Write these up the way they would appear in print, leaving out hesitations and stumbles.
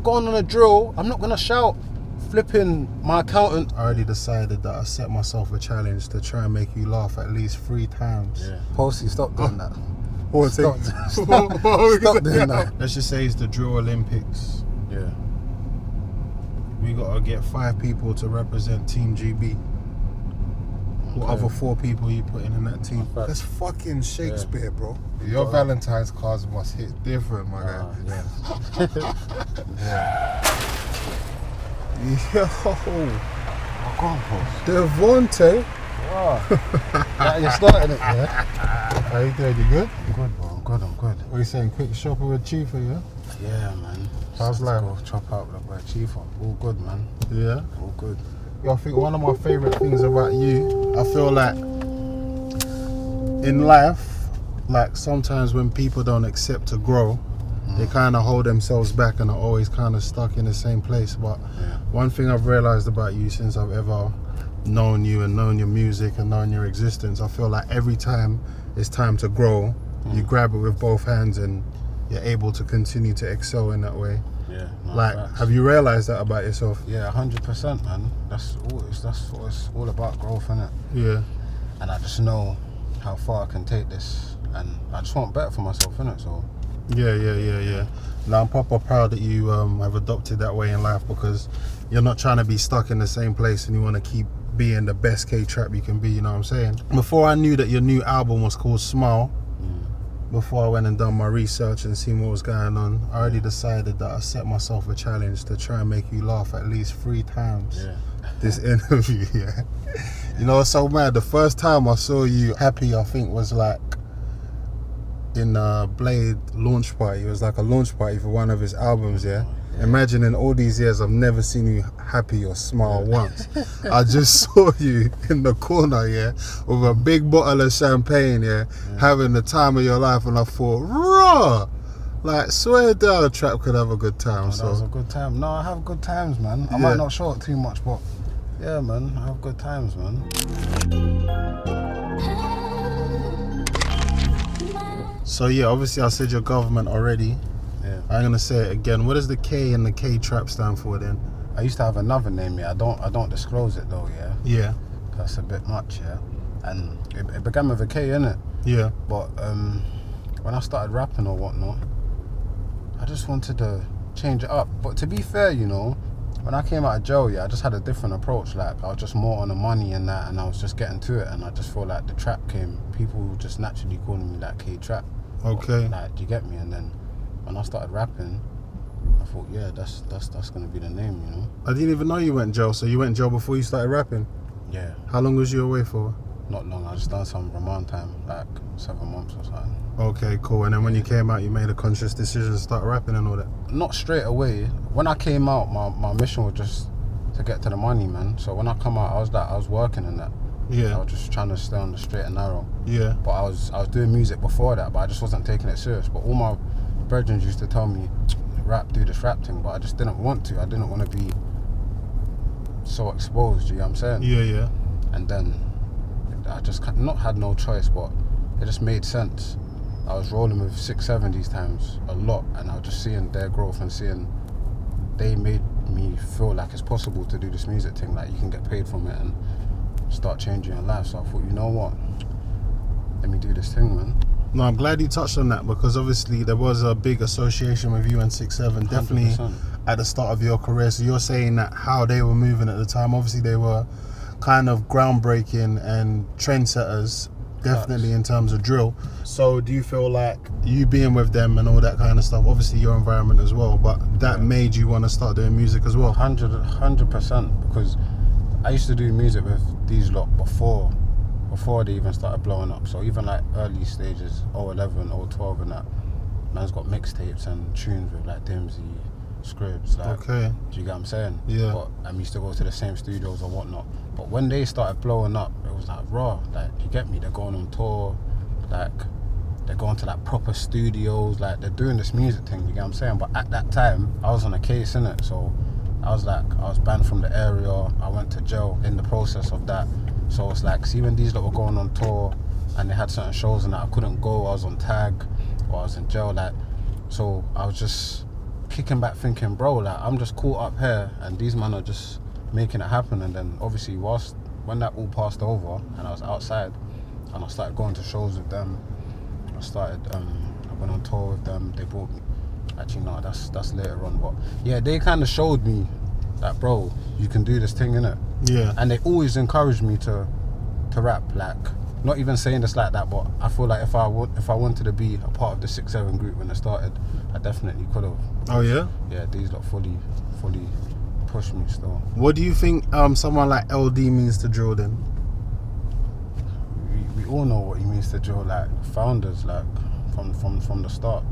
going on a drill, I'm not gonna shout. Flipping my accountant. I already decided that I set myself a challenge to try and make you laugh at least 3 times. Yeah. Posty, stop doing that. Stop doing that. Let's just say it's the Drill Olympics. Yeah. We gotta get 5 people to represent Team GB. What other 4 people you putting in that team? That's fucking Shakespeare, bro. Your Valentine's cards must hit different, my guy. Yeah. Yo, Devontae. Wow. Yeah, you're starting it, yeah? How you doing? You good? I'm good, bro. I'm good. What are you saying? Quick shopper with Chifa, yeah? Yeah, man. How's life? Go chop out with Chifa. All good, man. Yeah? All good. Yo, I think one of my favourite things about you, I feel like in life, like sometimes when people don't accept to grow, they kind of hold themselves back and are always kind of stuck in the same place. But one thing I've realised about you since I've ever known you and known your music and known your existence, I feel like every time it's time to grow, you grab it with both hands and you're able to continue to excel in that way. Yeah. No, like, facts. have you realised that about yourself? Yeah, 100%, man. That's what it's all about, growth, innit? Yeah. And I just know how far I can take this, and I just want better for myself, innit? So. Yeah. Now I'm proper proud that you have adopted that way in life, because you're not trying to be stuck in the same place and you want to keep being the best K-Trap you can be, you know what I'm saying? Before I knew that your new album was called Smile, before I went and done my research and seen what was going on, I already decided that I set myself a challenge to try and make you laugh at least 3 times this interview, yeah. You know, it's so mad. The first time I saw you happy, I think, was like in a Blade launch party. It was like a launch party for one of his albums, yeah? Imagine in all these years I've never seen you happy or smile once. I just saw you in the corner, yeah, with a big bottle of champagne, having the time of your life, and I thought, raw! Like, swear down, a trap could have a good time. That was a good time. No, I have good times, man. I might not show it too much, but yeah, man, I have good times, man. So yeah, obviously I said your government already. Yeah. I'm gonna say it again. What does the K and the K-Trap stand for then? I used to have another name, yeah. I don't disclose it though, yeah. Yeah. That's a bit much, yeah. And it began with a K, innit? Yeah. But when I started rapping or whatnot, I just wanted to change it up. But to be fair, you know, when I came out of jail, yeah, I just had a different approach. Like, I was just more on the money and that, and I was just getting to it. And I just feel like the trap came, people were just naturally calling me like K-Trap. Okay. Like, do you get me? And then when I started rapping, I thought, yeah, that's gonna be the name, you know. I didn't even know you went jail. So you went jail before you started rapping? Yeah. How long was you away for? Not long. I just done some remand time, like 7 months or something. Okay, cool. And then when you came out, you made a conscious decision to start rapping and all that? Not straight away. When I came out, my mission was just to get to the money, man. So when I come out, I was working in that. Yeah. I was just trying to stay on the straight and narrow. Yeah. But I was doing music before that, but I just wasn't taking it serious. But all my brethren used to tell me, do this rap thing, but I just didn't want to. I didn't want to be so exposed, you know what I'm saying? Yeah. And then I just not had no choice, but it just made sense. I was rolling with 6-7 these times a lot, and I was just seeing their growth and seeing they made me feel like it's possible to do this music thing, like you can get paid from it and start changing your life. So I thought, you know what, let me do this thing, man. No, I'm glad you touched on that, because obviously there was a big association with you and 6-7, definitely 100%. At the start of your career. So you're saying that how they were moving at the time, obviously they were kind of groundbreaking and trendsetters, definitely in terms of drill. So do you feel like you being with them and all that kind of stuff, obviously your environment as well, but that made you want to start doing music as well? 100%, because I used to do music with these lot before they even started blowing up. So even like early stages, 011, 012 and that, man's got mixtapes and tunes with like Dimsy, Scribs, like, okay. Do you get what I'm saying? Yeah. But I used to go to the same studios or whatnot. But when they started blowing up, it was like raw. Like, you get me? They're going on tour, like they're going to like proper studios, like they're doing this music thing. You get what I'm saying? But at that time, I was on a case, innit? So I was banned from the area. I went to jail in the process of that. So it's like, see, when these lot were going on tour and they had certain shows and that I couldn't go, I was on tag or I was in jail, like, so I was just kicking back thinking, bro, like I'm just caught up here and these men are just making it happen. And then obviously when that all passed over and I was outside and I started going to shows with them, I went on tour with them. They brought me. Actually, no, that's later on. But yeah, they kind of showed me that, bro, you can do this thing, innit? Yeah. And they always encouraged me to rap. Like, not even saying this like that, but I feel like if I wanted to be a part of the 6-7 group when it started, I definitely could have. Oh yeah. Yeah, these lot fully pushed me still. What do you think someone like LD means to drill then? We all know what he means to drill. Like founders, like from the start.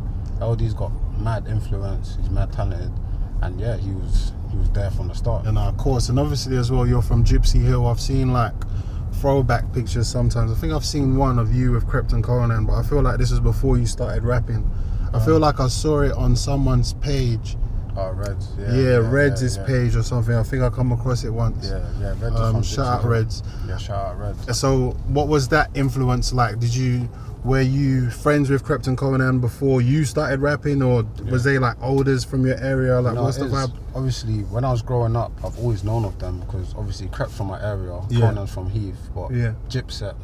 LD's got mad influence. He's mad talented, and yeah, he was there from the start. And of course, and obviously as well, you're from Gypsy Hill. I've seen like throwback pictures sometimes. I think I've seen one of you with Krypton Conan, but I feel like this is before you started rapping. I feel like I saw it on someone's page. Oh, Reds. Reds' page or something. I think I come across it once. Yeah, Reds. Shout out Reds. Yeah, shout out Reds. So what was that influence like? Were you friends with Krypton Conan before you started rapping, or was they like olders from your area? Like, what's the vibe? Obviously, when I was growing up, I've always known of them because obviously Krypton's from my area, Conan's from Heath, but Gypset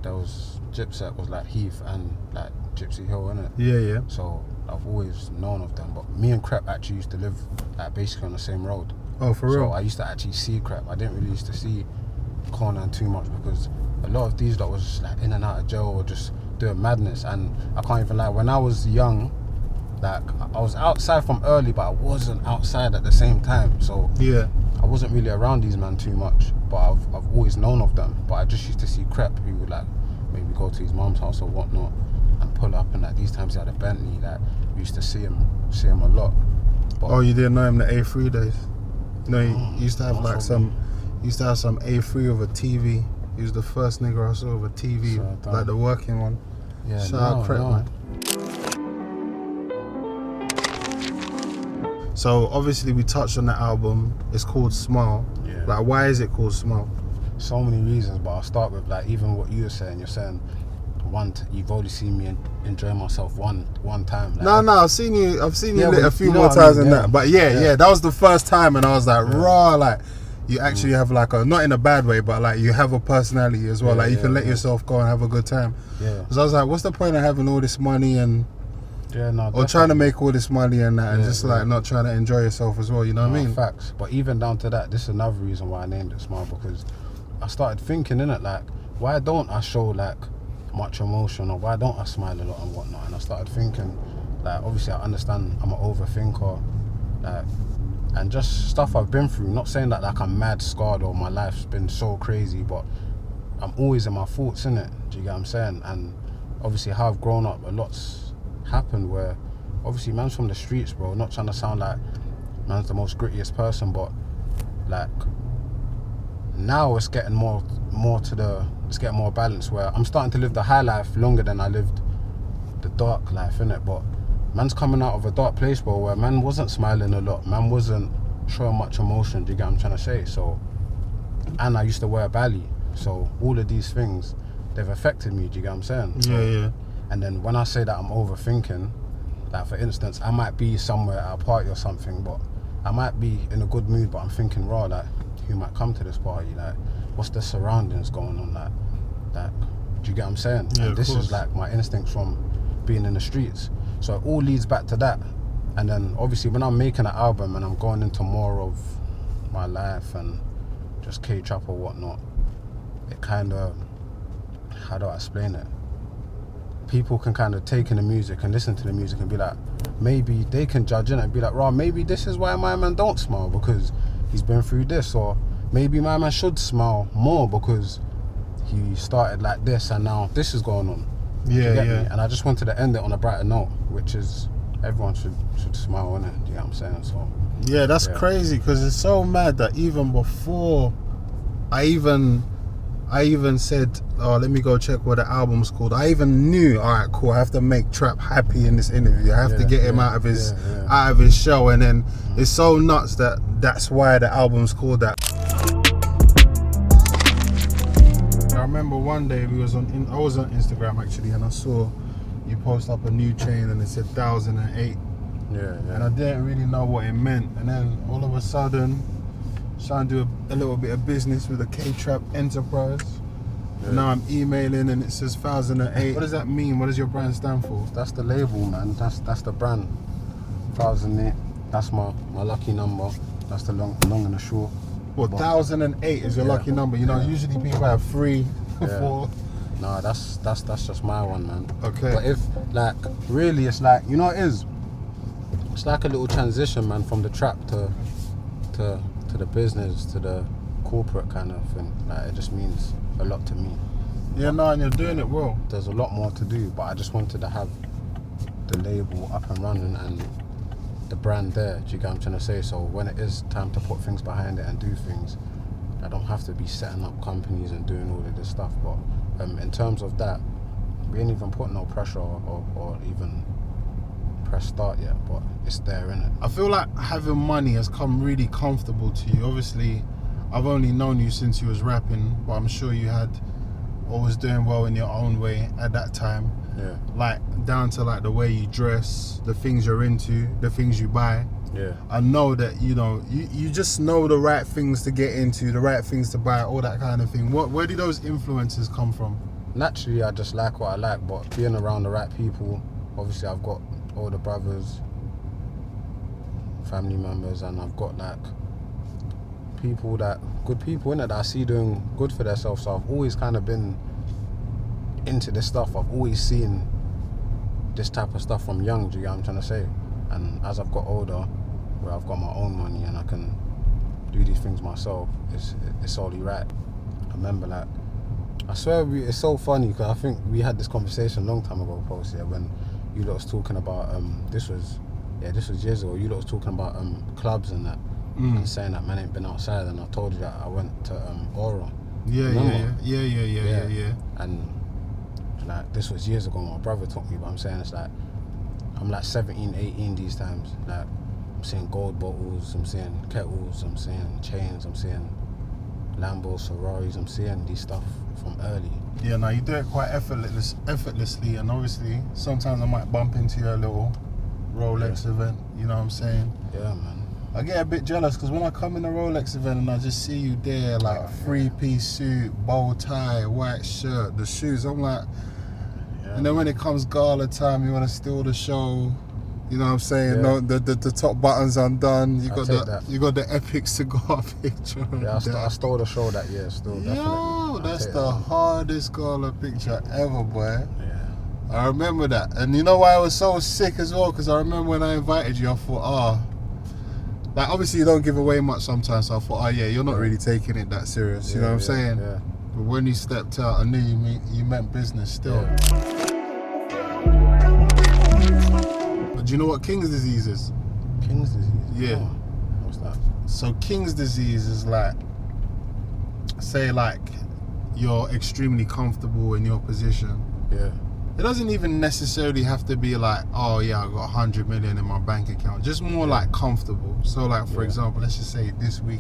was like Heath and like Gypsy Hill, innit? Yeah. So I've always known of them, but me and Crep actually used to live like basically on the same road. Oh, for real? So I used to actually see Crep. I didn't really used to see Conan too much because a lot of these lot was just like in and out of jail or just doing madness. And I can't even lie, when I was young, like I was outside from early, but I wasn't outside at the same time. So yeah, I wasn't really around these men too much, but I've always known of them. But I just used to see Crep, who would like maybe go to his mum's house or whatnot and pull up, and like these times he had a Bentley. Like we used to see him a lot. But you didn't know him the A3 days? No, he used to have like some A3 with a TV. He was the first nigga I saw with a TV, like the working one. Yeah, Shout out Crep, man. So obviously we touched on the album. It's called Smile. Yeah. Like, why is it called Smile? So many reasons, but I'll start with like even what you were saying. You're saying you've only seen me enjoy myself one time. Like, No, I've seen you lit a few you know more times than that. But yeah, that was the first time, and I was like, raw, like you actually have like not in a bad way, but like you have a personality as well. Like you can let yourself go and have a good time. Yeah. Because I was like, what's the point of having all this money and or trying to make all this money and that, and just like not trying to enjoy yourself as well, you know what I mean? Facts. But even down to that, this is another reason why I named it Smile, because I started thinking, innit, like, why don't I show like much emotion, or why don't I smile a lot and whatnot? And I started thinking, like, obviously I understand I'm an overthinker, like, and just stuff I've been through. Not saying that like I'm mad scarred or my life's been so crazy, but I'm always in my thoughts, innit? Do you get what I'm saying? And obviously how I've grown up, a lot's happened where obviously man's from the streets, bro. Not trying to sound like man's the most grittiest person, but like now it's getting more balanced, where I'm starting to live the high life longer than I lived the dark life, innit? But man's coming out of a dark place, bro, where man wasn't smiling a lot, man wasn't showing much emotion. Do you get what I'm trying to say? So, and I used to wear a belly, so all of these things, they've affected me. Do you get what I'm saying? So, yeah. And then when I say that I'm overthinking, like for instance, I might be somewhere at a party or something, but I might be in a good mood, but I'm thinking, raw, like, who might come to this party? Like, what's the surroundings going on? Like, do you get what I'm saying? Yeah, and this of course. is like my instincts from being in the streets. So it all leads back to that. And then obviously when I'm making an album and I'm going into more of my life and just K-trap or whatnot, it kind of, how do I explain it? People can kind of take in the music and listen to the music and be like, maybe they can judge it and be like, raw, maybe this is why my man don't smile, because he's been through this, or maybe my man should smile more because he started like this and now this is going on. Yeah. And I just wanted to end it on a brighter note, which is everyone should smile, innit? Do you know what I'm saying? So yeah, that's crazy, because it's so mad that even before I even said, oh, let me go check what the album's called, I even knew, all right, cool, I have to make Trap happy in this interview. I have to get him out of his show. And then it's so nuts that's why the album's called that. I remember one day I was on Instagram actually, and I saw you post up a new chain and it said 1008. Yeah, yeah. And I didn't really know what it meant. And then all of a sudden, trying to do a little bit of business with a K-Trap enterprise. Yeah. And now I'm emailing and it says 2008. What does that mean? What does your brand stand for? That's the label, man. That's the brand. 2008. That's my lucky number. That's the long and the short. Well, 1008 is your lucky number. You know, usually people have 3, 4. No, that's just my one, man. Okay. But if like really, it's like, you know what it is. It's like a little transition, man, from the trap to the business, to the corporate kind of thing. Like, it just means a lot to me. Yeah, no, and you're doing it well. There's a lot more to do, but I just wanted to have the label up and running and the brand there. Do you get what I'm trying to say? So when it is time to put things behind it and do things, I don't have to be setting up companies and doing all of this stuff. But in terms of that, we ain't even put no pressure or even press start yet, but it's there, innit? I feel like having money has come really comfortable to you. Obviously, I've only known you since you was rapping, but I'm sure you had always doing well in your own way at that time. Yeah. Like down to like the way you dress, the things you're into, the things you buy. Yeah. I know that, you know, you just know the right things to get into, the right things to buy, all that kind of thing. Where do those influences come from? Naturally, I just like what I like, but being around the right people, obviously I've got older brothers, family members, and I've got like good people in it that I see doing good for themselves. So I've always kind of been into this stuff. I've always seen this type of stuff from young, do you get what I'm trying to say? And as I've got older, where I've got my own money and I can do these things myself, it's only right. I remember, like, I swear it's so funny because I think we had this conversation a long time ago, Post, yeah, when you lot was talking about this was years ago. You lot was talking about clubs and that, and saying that man ain't been outside, and I told you that I went to Aura. Yeah. And like, this was years ago. My brother took me, but I'm saying it's like I'm like 17, 18 these times. Like, I'm seeing gold bottles, I'm seeing kettles, I'm seeing chains, I'm seeing Lambos, Ferraris, I'm seeing these stuff from early. Yeah, now you do it quite effortlessly, and obviously sometimes I might bump into your little Rolex event, you know what I'm saying? Yeah, man. I get a bit jealous because when I come in a Rolex event and I just see you there, like three-piece suit, bow tie, white shirt, the shoes, I'm like, and then when it comes gala time, you want to steal the show. You know what I'm saying? Yeah. No, the top buttons undone. You got the epic cigar picture. Yeah, I stole the show that year still. Yo, that's the hardest gala picture ever, boy. Yeah. I remember that. And you know why I was so sick as well? Because I remember when I invited you, I thought, like, obviously you don't give away much sometimes, so I thought, yeah, you're not really taking it that serious. You know what I'm saying? Yeah. But when you stepped out, I knew you meant business still. Yeah. Do you know what King's disease is? King's disease? Yeah. Oh, what's that? So King's disease is like, say like you're extremely comfortable in your position. Yeah. It doesn't even necessarily have to be like, oh yeah, I got 100 million in my bank account. Just more like comfortable. So like, for example, let's just say this week,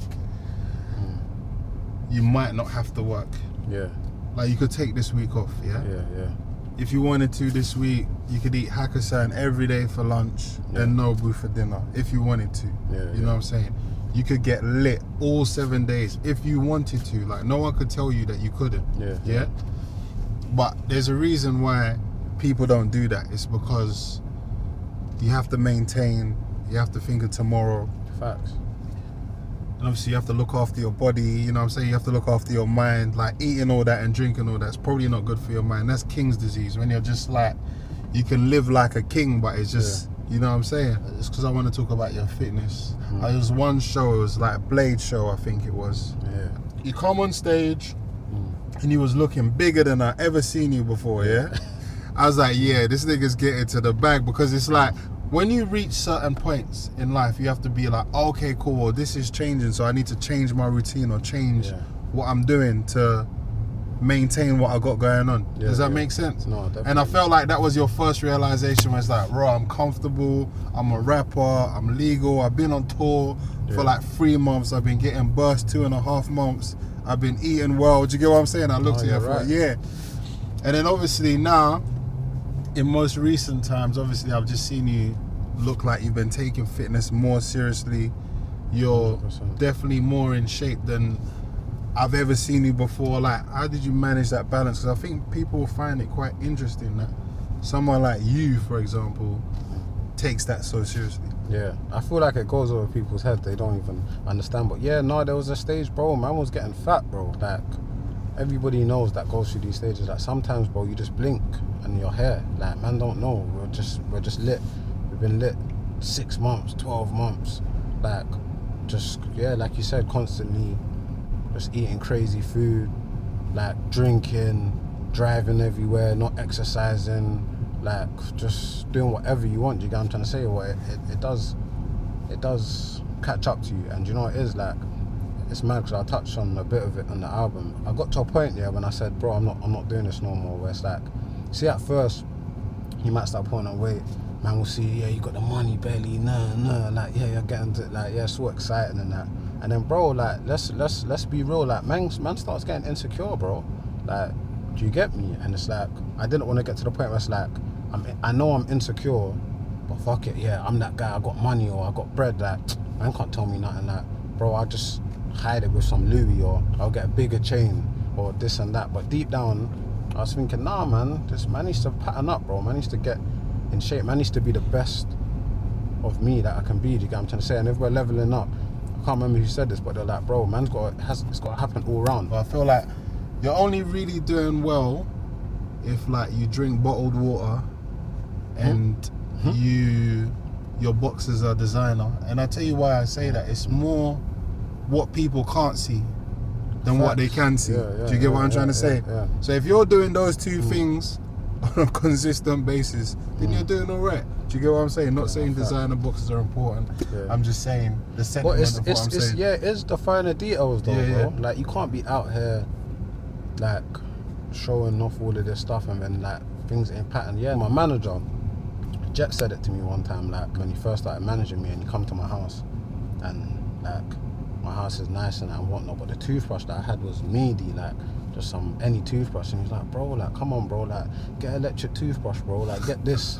you might not have to work. Yeah. Like, you could take this week off, yeah? Yeah. If you wanted to this week, you could eat Hakkasan every day for lunch and Nobu for dinner, if you wanted to. You know what I'm saying? You could get lit all 7 days if you wanted to. Like, no one could tell you that you couldn't. Yeah? But there's a reason why people don't do that. It's because you have to maintain, you have to think of tomorrow. Facts. And obviously you have to look after your body, you know what I'm saying? You have to look after your mind. Like, eating all that and drinking all that's probably not good for your mind. That's King's disease, when you're just like, you can live like a king, but it's just, you know what I'm saying? It's because I want to talk about your fitness. There was one show, it was like Blade show, I think it was. Yeah. You come on stage and you was looking bigger than I ever seen you before, yeah? I was like, yeah, this nigga's getting to the bag, because it's like, when you reach certain points in life, you have to be like, okay, cool, well, this is changing, so I need to change my routine or change what I'm doing to maintain what I got going on. Does that make sense? No, definitely. And I felt like that was your first realization, where it's like, bro, I'm comfortable, I'm a rapper, I'm legal, I've been on tour for like 3 months, I've been getting burst 2.5 months, I've been eating well. Do you get what I'm saying? I looked at you and thought, yeah. And then obviously now, in most recent times, obviously I've just seen you look like you've been taking fitness more seriously. You're 100%. definitely more in shape than I've ever seen you before. Like, how did you manage that balance? Because I think people will find it quite interesting that someone like you, for example, takes that so seriously. Yeah, I feel like it goes over people's heads. They don't even understand. But yeah, no, there was a stage, bro. Man was getting fat, bro. Like, everybody knows that goes through these stages. Like, sometimes, bro, you just blink and you're here. Like, man don't know. We're just lit. We've been lit 6 months, 12 months. Like, just, yeah, like you said, constantly just eating crazy food, like drinking, driving everywhere, not exercising, like just doing whatever you want. You get what I'm trying to say? Well, it does catch up to you. And you know what it is, like, it's mad because I touched on a bit of it on the album. I got to a point, yeah, when I said, bro, I'm not doing this no more, where it's like, see, at first you might start putting on weight, man will see, yeah, you got the money, barely, nah, like, yeah, you're getting to, like, yeah, so exciting and that. And then, bro, like, let's be real, like, man starts getting insecure, bro. Like, do you get me? And it's like, I didn't want to get to the point where it's like, I know I'm insecure, but fuck it, yeah, I'm that guy, I got money or I got bread, like, man can't tell me nothing, like, bro, I'll just hide it with some Louis, or I'll get a bigger chain, or this and that. But deep down, I was thinking, nah, man, this man needs to pattern up, bro. Man needs to get in shape. Man needs to be the best of me that I can be. Do you get what I'm trying to say? And if we're leveling up, I can't remember who said this, but they're like, bro, it's got to happen all round. But I feel like you're only really doing well if, like, you drink bottled water and your boxes are designer. And I tell you why I say that. It's more what people can't see than what they can see. Do you get what I'm trying to say? Yeah. So if you're doing those two things on a consistent basis, then you're doing all right. Do you get what I'm saying? Not saying designer boxes are important. Yeah. I'm just saying the sentiment of what I'm saying. Yeah, it's the finer details though, Yeah, bro. Like, you can't be out here like showing off all of this stuff and then like things ain't pattern. Yeah, my manager, Jet, said it to me one time, like when he first started managing me, and he come to my house and like my house is nice and whatnot, but the toothbrush that I had was meaty, like just any toothbrush. And he's like, bro, like, come on, bro, like, get an electric toothbrush, bro, like, get these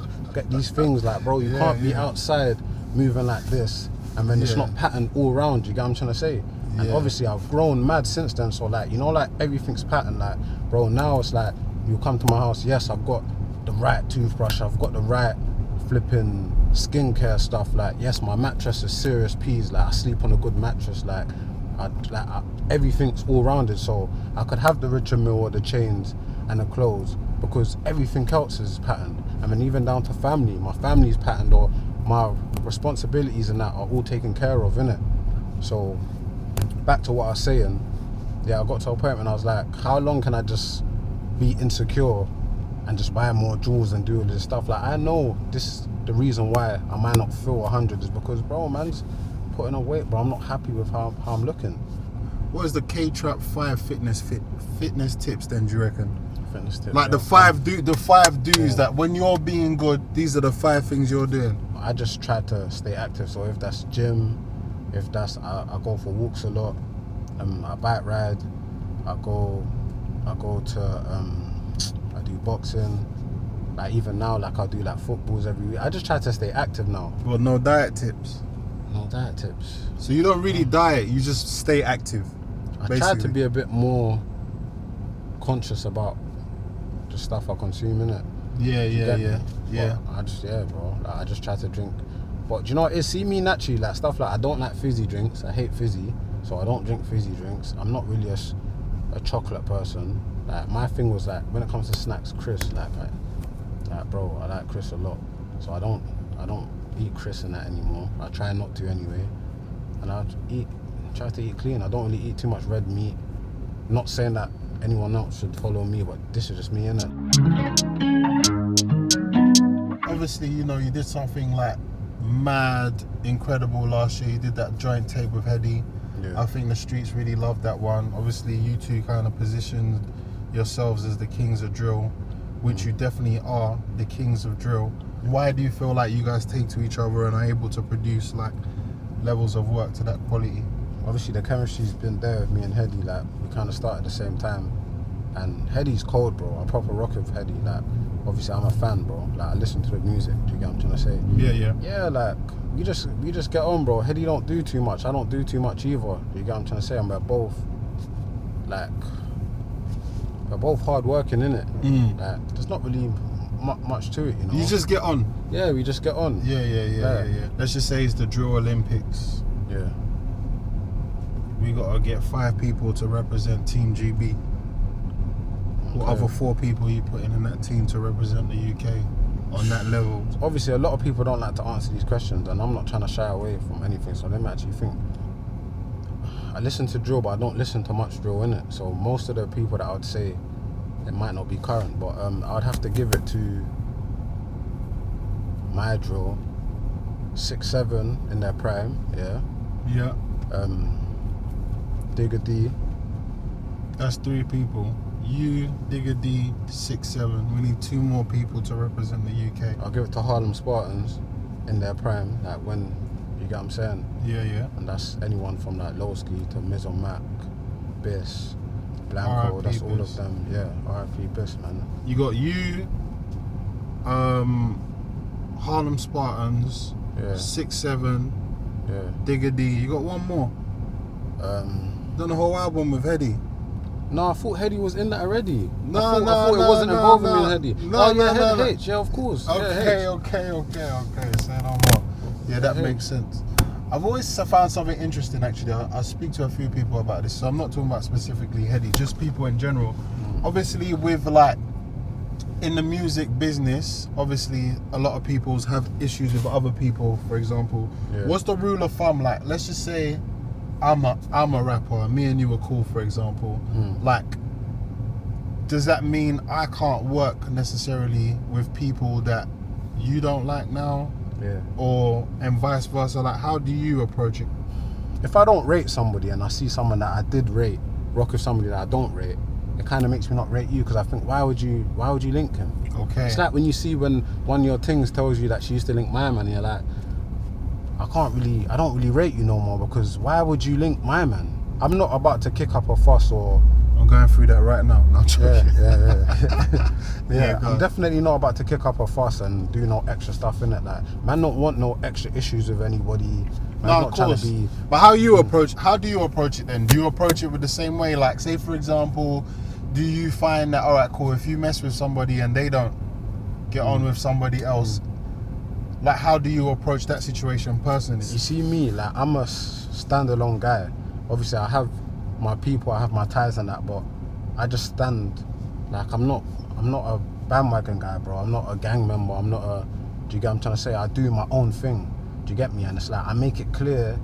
things, like, bro, you can't be outside moving like this and then it's not patterned all around. You get what I'm trying to say? And obviously I've grown mad since then, so like, you know, like, everything's patterned. Like, bro, now it's like, you come to my house, yes, I've got the right toothbrush, I've got the right flipping skincare stuff, like, yes, my mattress is serious peas, like, I sleep on a good mattress, like, everything's all rounded, so I could have the richer meal or the chains and the clothes, because everything else is patterned. I mean, even down to family, my family's patterned, or my responsibilities and that are all taken care of, innit? So back to what I was saying, yeah, I got to a point when I was like, how long can I just be insecure and just buy more jewels and do all this stuff? Like, I know this, the reason why I might not feel 100 is because, bro, man's putting on weight, bro. I'm not happy with how I'm looking. What is the K-Trap 5 fitness tips then, do you reckon? Fitness tips, like, the five do's that when you're being good, these are the 5 things you're doing. I just try to stay active. So if that's gym, if that's I go for walks a lot, I bike ride, I go to I do boxing. Like, even now, like, I'll do like footballs every week. I just try to stay active now. Well, no diet tips. No diet tips. So you don't really diet, you just stay active. I try to be a bit more conscious about the stuff I consume, innit? Yeah. Bro. Like, I just try to drink. But do you know what it is? See me naturally, like, stuff like, I don't like fizzy drinks. I hate fizzy, so I don't drink fizzy drinks. I'm not really a chocolate person. Like, my thing was, like, when it comes to snacks, Chris, like bro, I like Chris a lot. So I don't eat Chris and that anymore. I try not to anyway. And I try to eat clean. I don't really eat too much red meat. Not saying that anyone else should follow me, but this is just me, innit? Obviously, you know, you did something like mad incredible last year. You did that joint tape with Heady. I think the streets really loved that one. Obviously, you two kind of positioned yourselves as the kings of drill, which you definitely are, the kings of drill. Why do you feel like you guys take to each other and are able to produce like levels of work to that quality? Obviously, the chemistry's been there with me and Heady. Like, we kind of started at the same time, and Heady's cold, bro. I proper rock with Heady. Like, obviously I'm a fan, bro. Like I listen to the music. Do you get what I'm trying to say? Yeah. Yeah, like we just get on, bro. Heady don't do too much. I don't do too much either. Do you get what I'm trying to say? And we're both hard working, innit? Like there's not really much to it, you know. You just get on. Yeah, we just get on. Yeah. Let's just say it's the Drill Olympics. Yeah. We gotta get 5 people to represent Team GB. What other 4 people you putting in that team to represent the UK on that level? Obviously, a lot of people don't like to answer these questions, and I'm not trying to shy away from anything. So let me actually think. I listen to drill, but I don't listen to much drill in it. So most of the people that I would say, it might not be current, but I would have to give it to my drill, 6-7 in their prime, Yeah. Digger D. That's 3 people. You, Digger D, 6-7. We need 2 more people to represent the UK. I'll give it to Harlem Spartans in their prime, like when, you get what I'm saying? Yeah. And that's anyone from like Lowski to Miz on Mac, Biss, Blanco, R.I.P. that's all Biss. of them. Yeah, R.I.P. Biss, man. You got you, Harlem Spartans, Yeah. 6-7, Yeah. Digger D. You got one more. Done the whole album with Heady. No, I thought Heady was in that already. No, I thought it wasn't involving me in Heady. No, Head H, yeah, of course. Okay. Say no more. Yeah, that H. makes sense. I've always found something interesting, actually. I speak to a few people about this, so I'm not talking about specifically Heady, just people in general. Obviously, with like, in the music business, obviously, a lot of people have issues with other people, for example. Yeah. What's the rule of thumb? Like, let's just say I'm a rapper, and me and you are cool, for example. Like, does that mean I can't work necessarily with people that you don't like now? Yeah. Or, and vice versa? Like, how do you approach it? If I don't rate somebody and I see someone that I did rate, rock with somebody that I don't rate, it kind of makes me not rate you, because I think, why would you link him? Okay. It's like when you see when one of your things tells you that she used to link my man, and you're like, I don't really rate you no more, because why would you link my man? I'm not about to kick up a fuss or... I'm going through that right now. No, I'm joking. Yeah, go I'm on. definitely not about to kick up a fuss and do no extra stuff in it. Like, man don't want no extra issues with anybody. Man's No, not of trying course. to be... But how do you approach it then? Do you approach it with the same way? Like, say for example, do you find that, all right, cool, if you mess with somebody and they don't get on with somebody else, like, how do you approach that situation personally? You see me, like, I'm a standalone guy. Obviously, I have my people, I have my ties and that, but I just stand. Like, I'm not a bandwagon guy, bro. I'm not a gang member. I'm not a... Do you get what I'm trying to say? I do my own thing. Do you get me? And it's like, I make it clear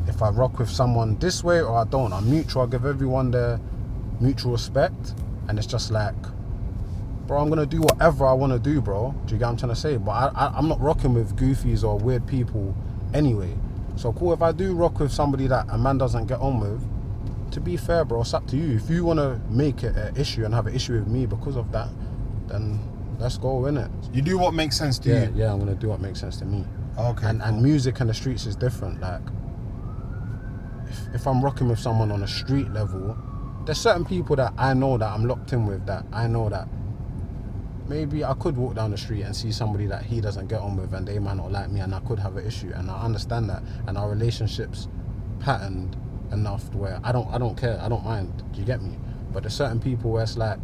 if I rock with someone this way or I don't. I'm neutral. I give everyone their mutual respect. And it's just like, bro, I'm gonna do whatever I want to do, bro. Do you get what I'm trying to say? But I'm not rocking with goofies or weird people anyway. So cool, if I do rock with somebody that a man doesn't get on with, to be fair, bro, it's up to you. If you want to make it an issue and have an issue with me because of that, then let's go, innit? You do what makes sense to you. Yeah, I'm gonna do what makes sense to me. Okay. And music in the streets is different. Like, if I'm rocking with someone on a street level, there's certain people that I know that I'm locked in with, that I know that maybe I could walk down the street and see somebody that he doesn't get on with and they might not like me, and I could have an issue, and I understand that, and our relationship's patterned enough to where I don't care, I don't mind. Do you get me? But there's certain people where it's like,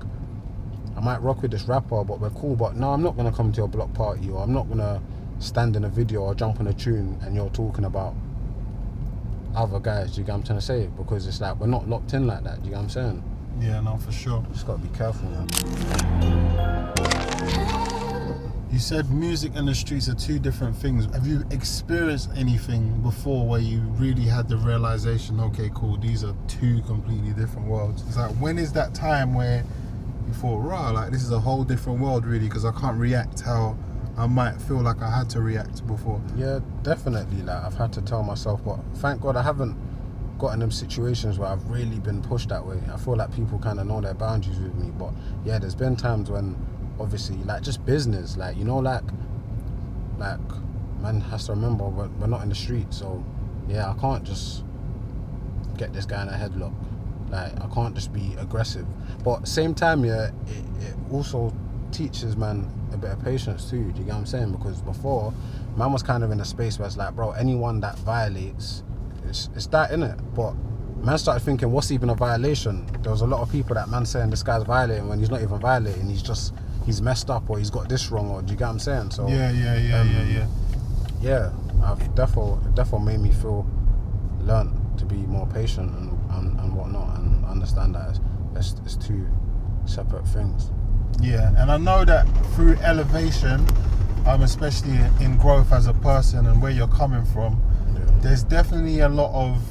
I might rock with this rapper, but we're cool, but no, I'm not gonna come to your block party, or I'm not gonna stand in a video or jump on a tune and you're talking about other guys. Do you get what I'm trying to say? Because it's like, we're not locked in like that. Do you get what I'm saying? Yeah, no, for sure. Just gotta be careful, man. You said music and the streets are 2 different things. Have you experienced anything before where you really had the realization, okay, cool, these are 2 completely different worlds? It's like, when is that time where you thought, rah, like, this is a whole different world, really, because I can't react how I might feel like I had to react before? Yeah, definitely. Like, I've had to tell myself, but thank God I haven't gotten them situations where I've really been pushed that way. I feel like people kind of know their boundaries with me, but yeah, there's been times when, obviously, like, just business, like, you know, like man has to remember we're not in the street, so yeah, I can't just get this guy in a headlock. Like, I can't just be aggressive, but same time, yeah, it also teaches man a bit of patience too. Do you get what I'm saying? Because before, man was kind of in a space where it's like, bro, anyone that violates, it's that, innit? But man started thinking, what's even a violation? There was a lot of people that man saying this guy's violating when he's not even violating. He's messed up, or he's got this wrong, or do you get what I'm saying? So yeah, I've definitely made me learn to be more patient and whatnot, and understand that it's two separate things. Yeah, and I know that through elevation, especially in growth as a person and where you're coming from, there's definitely a lot of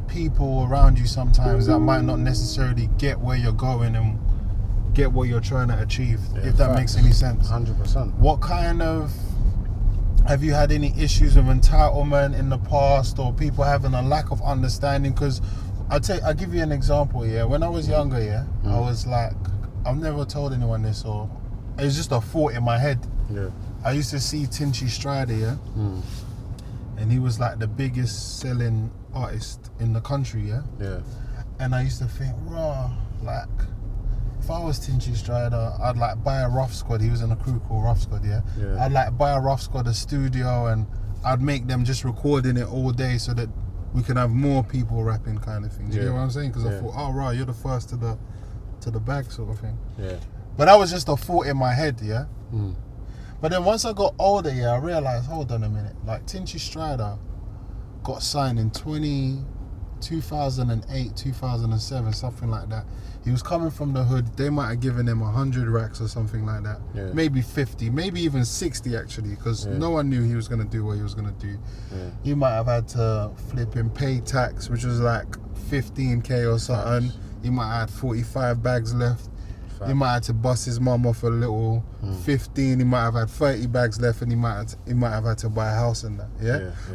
people around you sometimes that might not necessarily get where you're going and get what you're trying to achieve, if that makes any sense. 100%. What kind of, have you had any issues with entitlement in the past, or people having a lack of understanding? Because I'll give you an example. When I was younger, I was like, I've never told anyone this, or it was just a thought in my head. I used to see Tinchy Strider, and he was like the biggest selling artist in the country, and I used to think, raw, like, if I was Tinchy Strider, I'd like buy a Rough Squad. He was in a crew called Rough Squad, I'd like buy a Rough Squad, a studio, and I'd make them just recording it all day so that we can have more people rapping, kind of thing. Do you get what I'm saying? Because I thought, oh right, you're the first to the bag, sort of thing. But that was just a thought in my head, But then once I got older, I realized, hold on a minute, like Tinchy Strider got signed in 2008, 2007, something like that. He was coming from the hood. They might have given him 100 racks or something like that. Maybe 50, maybe even 60 actually, because no one knew he was going to do what he was going to do. He might have had to flip and pay tax, which was like 15k or something. He might have had 45 bags left. He might have to bust his mum off a little 15. He might have had 30 bags left, and he might have had to buy a house and that.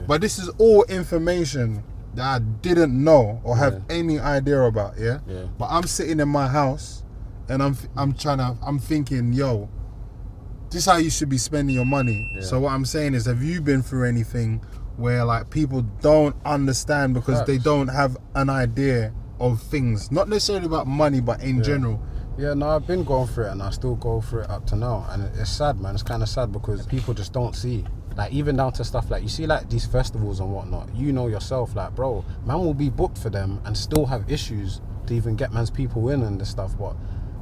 But this is all information that I didn't know or have any idea about. But I'm sitting in my house, and I'm thinking, yo, this is how you should be spending your money. So what I'm saying is, have you been through anything where like people don't understand because they don't have an idea of things, not necessarily about money, but in general? Yeah, no, I've been going through it, and I still go through it up to now, and it's sad, man. It's kind of sad because people just don't see, like, even down to stuff like, you see like these festivals and whatnot, you know yourself, like, bro, man will be booked for them and still have issues to even get man's people in and this stuff. But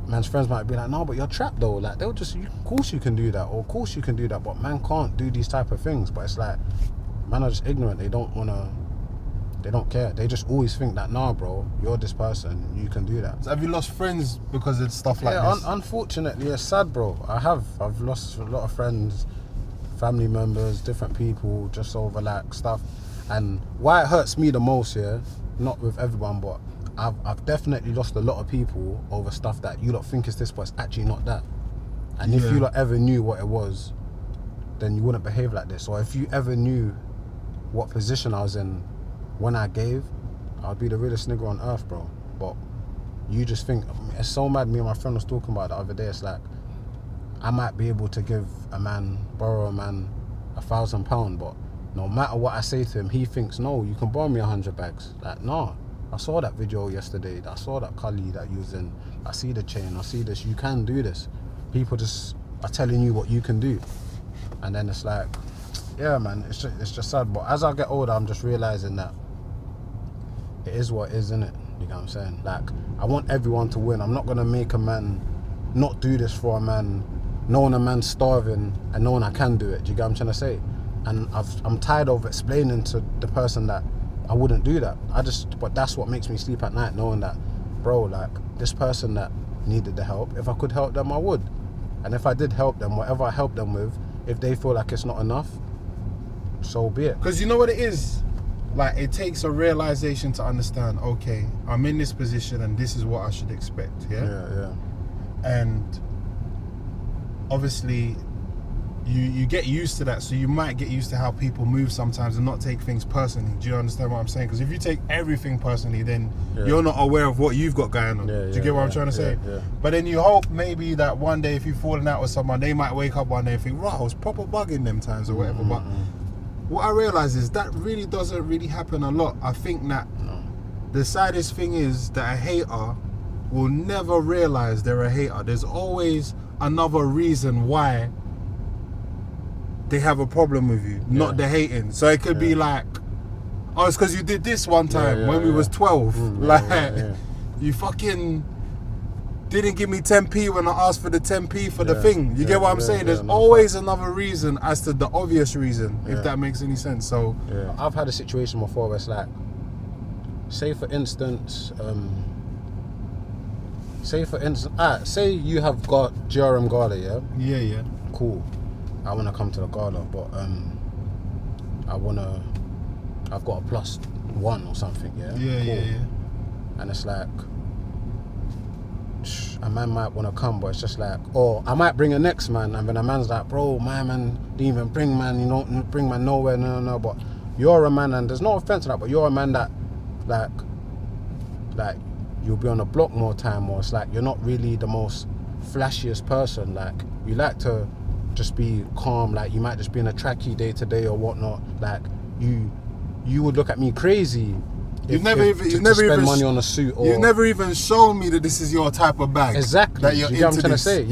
man's friends might be like, no, but you're trapped though, like, they'll just, of course you can do that, or of course you can do that, but man can't do these type of things. But it's like, man are just ignorant. They don't care. They just always think that, nah, bro, you're this person, you can do that. So have you lost friends because of stuff like this? Unfortunately, it's sad, bro. I've lost a lot of friends, family members, different people, just over like stuff. And why it hurts me the most, not with everyone, but I've definitely lost a lot of people over stuff that you lot think is this, but it's actually not that. And if you lot ever knew what it was, then you wouldn't behave like this. Or if you ever knew what position I was in when I gave, I'd be the realest nigga on earth, bro. But you just think, it's so mad. Me and my friend was talking about it the other day. It's like, I might be able to borrow a man £1,000, but no matter what I say to him, he thinks, no, you can borrow me 100 bags. Like, nah, I saw that video yesterday. I saw that Culli that you was in. I see the chain. I see this. You can do this. People just are telling you what you can do. And then it's like, yeah, man, it's just sad. But as I get older, I'm just realizing that it is what it is, innit? You know what I'm saying? Like, I want everyone to win. I'm not gonna make a man not do this for a man, knowing a man's starving and knowing I can do it. Do you get what I'm trying to say? And I'm tired of explaining to the person that I wouldn't do that. But that's what makes me sleep at night, knowing that, bro, like, this person that needed the help, if I could help them, I would. And if I did help them, whatever I help them with, if they feel like it's not enough, so be it. Because you know what it is? Like, it takes a realization to understand, okay, I'm in this position and this is what I should expect, Yeah. And obviously, you get used to that, so you might get used to how people move sometimes and not take things personally. Do you understand what I'm saying? Because if you take everything personally, then you're not aware of what you've got going on. Do you get what I'm trying to say? But then you hope maybe that one day, if you've fallen out with someone, they might wake up one day and think, right, I was proper bugging them times or whatever. But what I realise is that really doesn't really happen a lot. I think that the saddest thing is that a hater will never realize they're a hater. There's always another reason why they have a problem with you, not the hating. So it could be like, oh, it's because you did this one time when we was 12. You fucking didn't give me 10p when I asked for the 10p for the thing. You get what I'm saying? There's always another reason as to the obvious reason, if that makes any sense. So I've had a situation before where it's like, say for instance, say you have got GRM Gala, yeah, cool. I want to come to the gala, but I've got a +1 or something, yeah. And it's like, a man might want to come, but it's just like, or I might bring a next man, and then a man's like, bro, my man didn't even bring man, you don't bring man nowhere, no. But you're a man, and there's no offense to that, but you're a man that, like you'll be on the block more time, or it's like you're not really the most flashiest person. Like you like to just be calm, like you might just be in a trackie day to day or whatnot. Like you would look at me crazy. You've never spend money on a suit, or you've never even shown me that this is your type of bag. Exactly. That you're you get what I'm trying to say?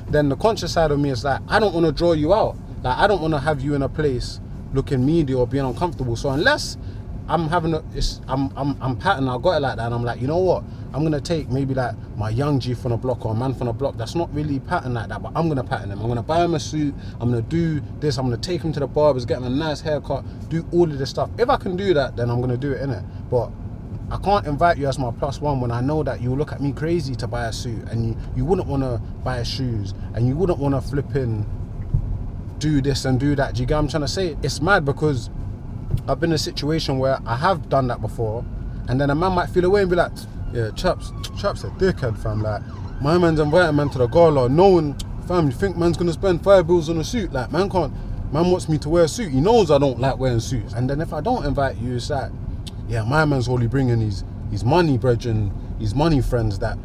Then the conscious side of me is like, I don't want to draw you out. Like I don't want to have you in a place looking meaty or being uncomfortable. So unless I'm having I'm patting, I got it like that, and I'm like, you know what? I'm gonna take maybe like my young G from the block or a man from the block that's not really pattern like that, but I'm gonna pattern him. I'm gonna buy him a suit. I'm gonna do this. I'm gonna take him to the barbers, get him a nice haircut, do all of this stuff. If I can do that, then I'm gonna do it, innit? But I can't invite you as my +1 when I know that you look at me crazy to buy a suit, and you wouldn't want to buy shoes, and you wouldn't want to flipping do this and do that. Do you get what I'm trying to say? It's mad because I've been in a situation where I have done that before, and then a man might feel away and be like, yeah, Chap's a dickhead, fam. Like, my man's inviting man to the gala. No one, fam, you think man's gonna spend $5 on a suit? Like, man wants me to wear a suit. He knows I don't like wearing suits. And then if I don't invite you, it's like, yeah, my man's only bringing his money brethren, his money friends that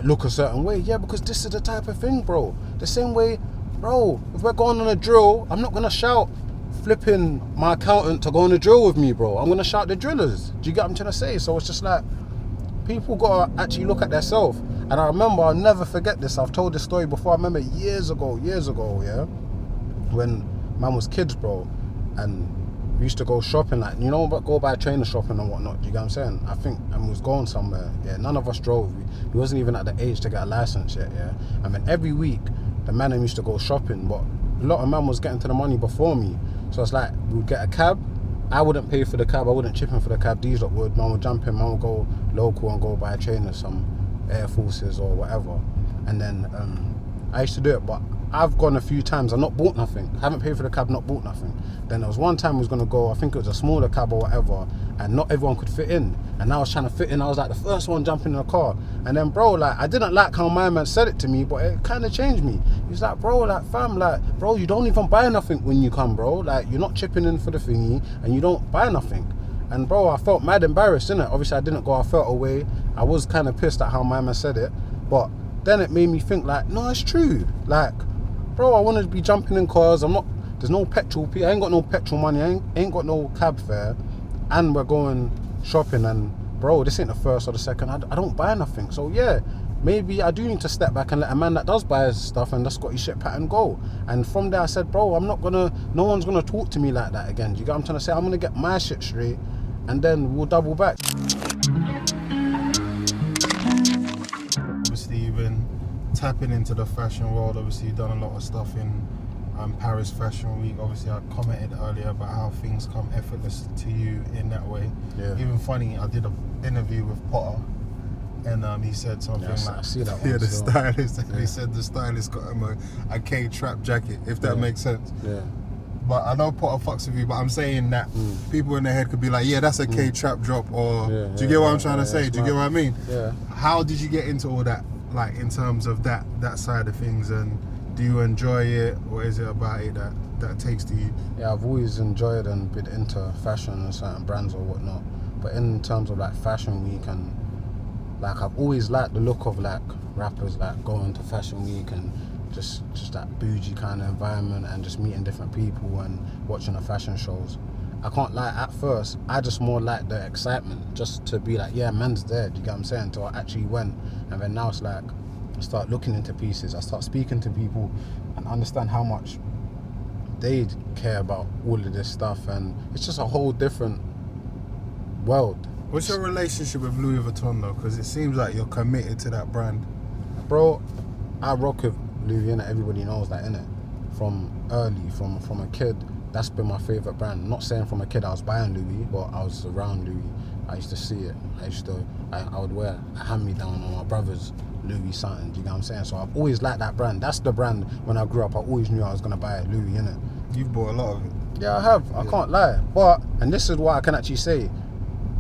look a certain way. Yeah, because this is the type of thing, bro. The same way, bro, if we're going on a drill, I'm not gonna shout flipping my accountant to go on a drill with me, bro. I'm gonna shout the drillers. Do you get what I'm trying to say? So it's just like, people gotta actually look at themselves. And I remember, I'll never forget this. I've told this story before. I remember years ago, yeah, when man was kids, bro, and we used to go shopping, like, you know, go buy trainer shopping and whatnot. Do you get what I'm saying? I think, and we was going somewhere. Yeah, none of us drove. We wasn't even at the age to get a license yet. Yeah, I mean, every week the man used to go shopping, but a lot of man was getting to the money before me. So it's like, we would get a cab. I wouldn't pay for the cab. I wouldn't chip in for the cab. These lot would. Man would jump in. Man would go local and go buy a trainer, some Air Forces or whatever. And then I used to do it, but I've gone a few times and not bought nothing. I haven't paid for the cab, not bought nothing. Then there was one time we was gonna go, I think it was a smaller cab or whatever, and not everyone could fit in. And I was trying to fit in. I was like the first one jumping in the car. And then, bro, like, I didn't like how my man said it to me, but it kind of changed me. He's like, bro, like, fam, like, bro, you don't even buy nothing when you come, bro. Like, you're not chipping in for the thingy, and you don't buy nothing. And bro, I felt mad embarrassed, innit? Obviously I didn't go, I felt away. I was kind of pissed at how my man said it, but then it made me think, like, no, it's true. Like, bro, I want to be jumping in cars. There's no petrol. I ain't got no petrol money. I ain't got no cab fare, and we're going shopping. And bro, this ain't the first or the second. I don't buy nothing. So yeah, maybe I do need to step back and let a man that does buy his stuff and that's got his shit pattern go. And from there I said, bro, no one's gonna talk to me like that again. Do you get what I'm trying to say? I'm gonna get my shit straight, and then we'll double back. Obviously, you've been tapping into the fashion world. Obviously, you've done a lot of stuff in Paris Fashion Week. Obviously, I commented earlier about how things come effortless to you in that way. Yeah. Even funny, I did an interview with Potter, and he said something like, I see that one. Yeah, the stylist. Yeah. He said the stylist got him a K-trap jacket, if that makes sense. Yeah. But I know Potter fucks with you, but I'm saying that people in their head could be like, yeah, that's a K-trap drop, or do you get what I'm trying to say? Do you get what I mean? Yeah. How did you get into all that, like, in terms of that side of things, and do you enjoy it, or is it about it that takes to you? Yeah, I've always enjoyed and been into fashion and certain brands or whatnot. But in terms of like Fashion Week, and like, I've always liked the look of like rappers like going to Fashion Week and just that bougie kind of environment, and just meeting different people and watching the fashion shows. I can't lie, at first, I just more like the excitement, just to be like, yeah, man's there, do you get what I'm saying? Until I actually went, and then now it's like, I start looking into pieces, I start speaking to people, and understand how much they care about all of this stuff, and it's just a whole different world. What's your relationship with Louis Vuitton though? Because it seems like you're committed to that brand. Bro, I rock with Louis, innit? Everybody knows that, innit? From early, from a kid, that's been my favourite brand. Not saying from a kid I was buying Louis, but I was around Louis. I used to see it. I would wear a hand-me-down on my brother's Louis something, do you get what I'm saying? So I've always liked that brand. That's the brand, when I grew up, I always knew I was going to buy Louis, innit? You've bought a lot of it. Yeah, I have. I can't lie. But, and this is what I can actually say,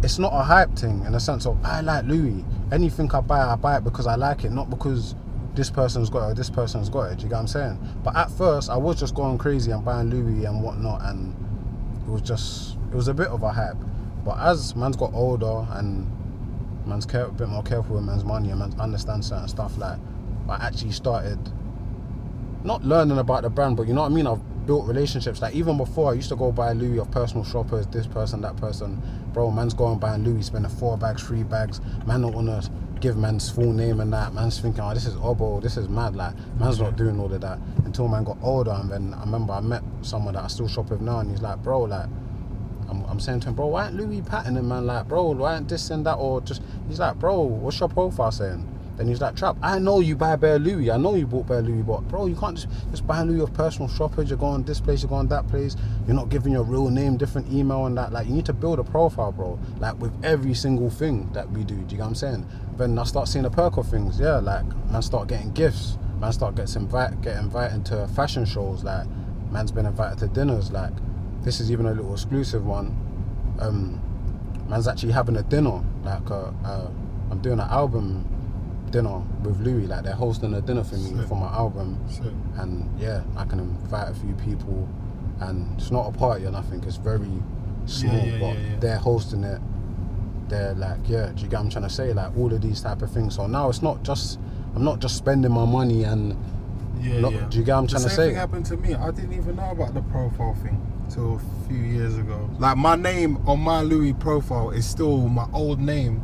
it's not a hype thing in the sense of, I like Louis. Anything I buy it because I like it, not because this person's got it or this person's got it, do you get what I'm saying? But at first, I was just going crazy and buying Louis and whatnot, and it was a bit of a hype. But as man's got older and man's a bit more careful with man's money and man understands certain stuff, like, I actually started not learning about the brand, but you know what I mean? I've built relationships. Like, even before, I used to go buy Louis of personal shoppers, this person, that person. Bro, man's going buying Louis, spending 4 bags, 3 bags. Man don't want to give man's full name and that. Man's thinking, oh, this is obo, this is mad. Like, man's not doing all of that until man got older. And then I remember I met someone that I still shop with now, and he's like, bro, like, I'm saying to him, bro, why ain't Louis patting man? Like, bro, why ain't this and that? Or just, he's like, bro, what's your profile saying? Then he's like, Trap, I know you buy bare Louis, I know you bought bare Louis, but bro, you can't just buy Louis of personal shoppers. You're going this place, you're going that place, you're not giving your real name, different email and that. Like, you need to build a profile, bro, like with every single thing that we do you get what I'm saying? Then I start seeing the perk of things, yeah, like, man start getting gifts, man start get invited to fashion shows, like, man's been invited to dinners, like, this is even a little exclusive one. Man's actually having a dinner, like, I'm doing an album dinner with Louis, like, they're hosting a dinner for me for my album. And yeah, I can invite a few people, and it's not a party or nothing, it's very small, but they're hosting it. They're like, yeah, do you get what I'm trying to say? Like, all of these type of things. So now it's not just, I'm not just spending my money and do you get what I'm trying to say? The same thing happened to me. I didn't even know about the profile thing till a few years ago. Like, my name on my Louis profile is still my old name